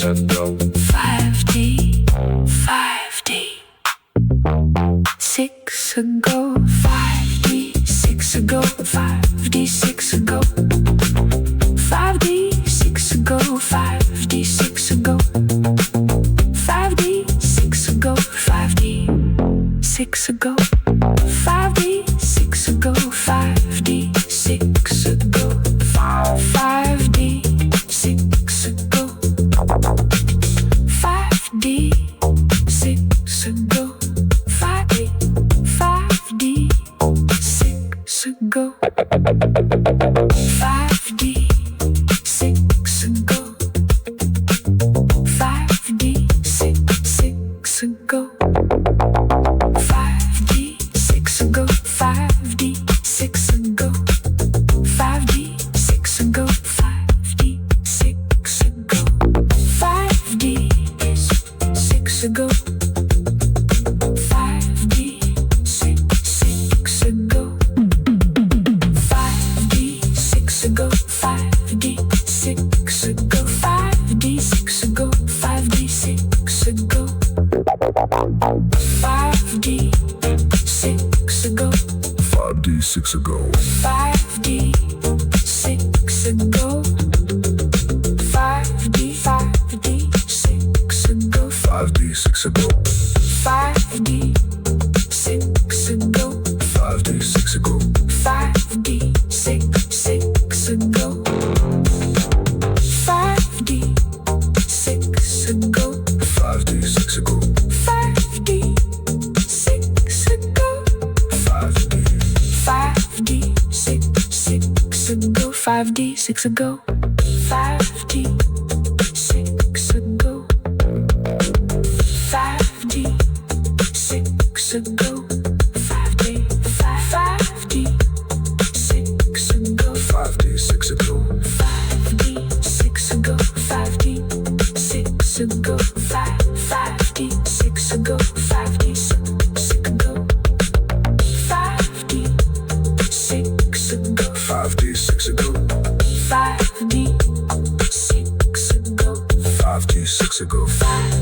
5D, 5D, 5D. 6 ago, 5D, 6 ago, 5D, 6 ago, 5D, 6 ago, 5D, 6 ago, 5D, 5D, 6 ago, 5D, 6 ago, 5D, 6 ago, 5D, 6 ago, 5D, 6 ago, 5D, 6 ago, 5D, 6 ago, 5D, 6 ago, 5D, 6 ago, 5D, 6 ago, 5D, 6 ago, 5D, 6 ago, 5D, 6 ago, 5D, 6 ago, 5D, 6 ago, 5D, 6 ago, 5D, 5D, 6 ago, 5D, 6 ago, 5D, 6 ago, 5D, 6 ago, 5D, 6 ago, 5D, 6 ago, 5D, 6 ago, 5D, 6 ago, 5D, 5D, 6 ago, 5D, 6 ago, 5D, 6 ago, 5D, 6 ago, 5D, 5D, 6 ago, 5D, 6 ago, 5D, 6 ago, 5D, 6 ago, 5D, 6 ago, 5D, 6 ago, 5D, 6 ago, 5D, 6 ago, 5D, 6 ago, 5D, 6 ago, 5D,